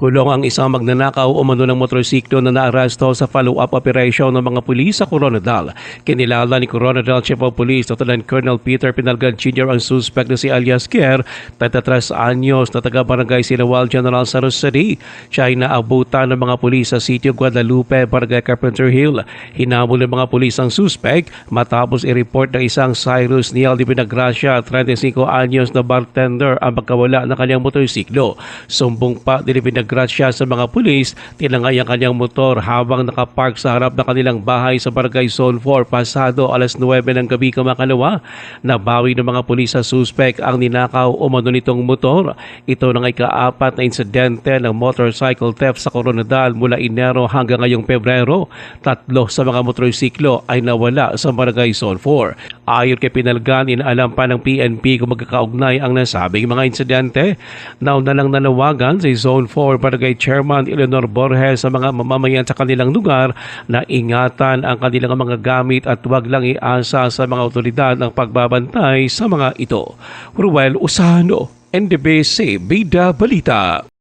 Kulong ang isang magnanakaw umano ng motorsiklo na naaresto sa follow-up operation ng mga pulis sa Coronadal. Kinilala ni Coronadal Chief of Police Lieutenant Colonel Peter Pinalgan Jr. ang suspect na si alias Kier, 33 anyos na taga-barangay Sinawal, General Santos City. Siya ay naabutan ng mga pulis sa sitio Guadalupe, Barangay Carpenter Hill. Hinamol ng mga pulis ang suspect matapos i-report ng isang Cyrus Niel de Vinagracia, 35 anyos na bartender ang pagkawala ng kanyang motorsiklo. Sumbong pa ni Gracia sa mga pulis, tinangay ang kanyang motor habang nakapark sa harap ng kanilang bahay sa Barangay Zone 4 pasado alas 9 ng gabi kamakalawa. Nabawi ng mga pulis sa suspect ang ninakaw umano nitong motor. Ito nang ika-apat na insidente ng motorcycle theft sa Coronadal mula Enero hanggang ngayong Pebrero. 3 sa mga motorsiklo ay nawala sa Barangay Zone 4. Ayon kay Pinalgan, inaalam pa ng PNP kung magkakaugnay ang nasabing mga insidente. Nauna lang nanawagan sa Zone 4 Barangay Chairman Eleanor Borges sa mga mamamayan sa kanilang lugar na ingatan ang kanilang mga gamit at huwag lang iasa sa mga otoridad ang pagbabantay sa mga ito. Ruel Usano, NDBC Bida Balita.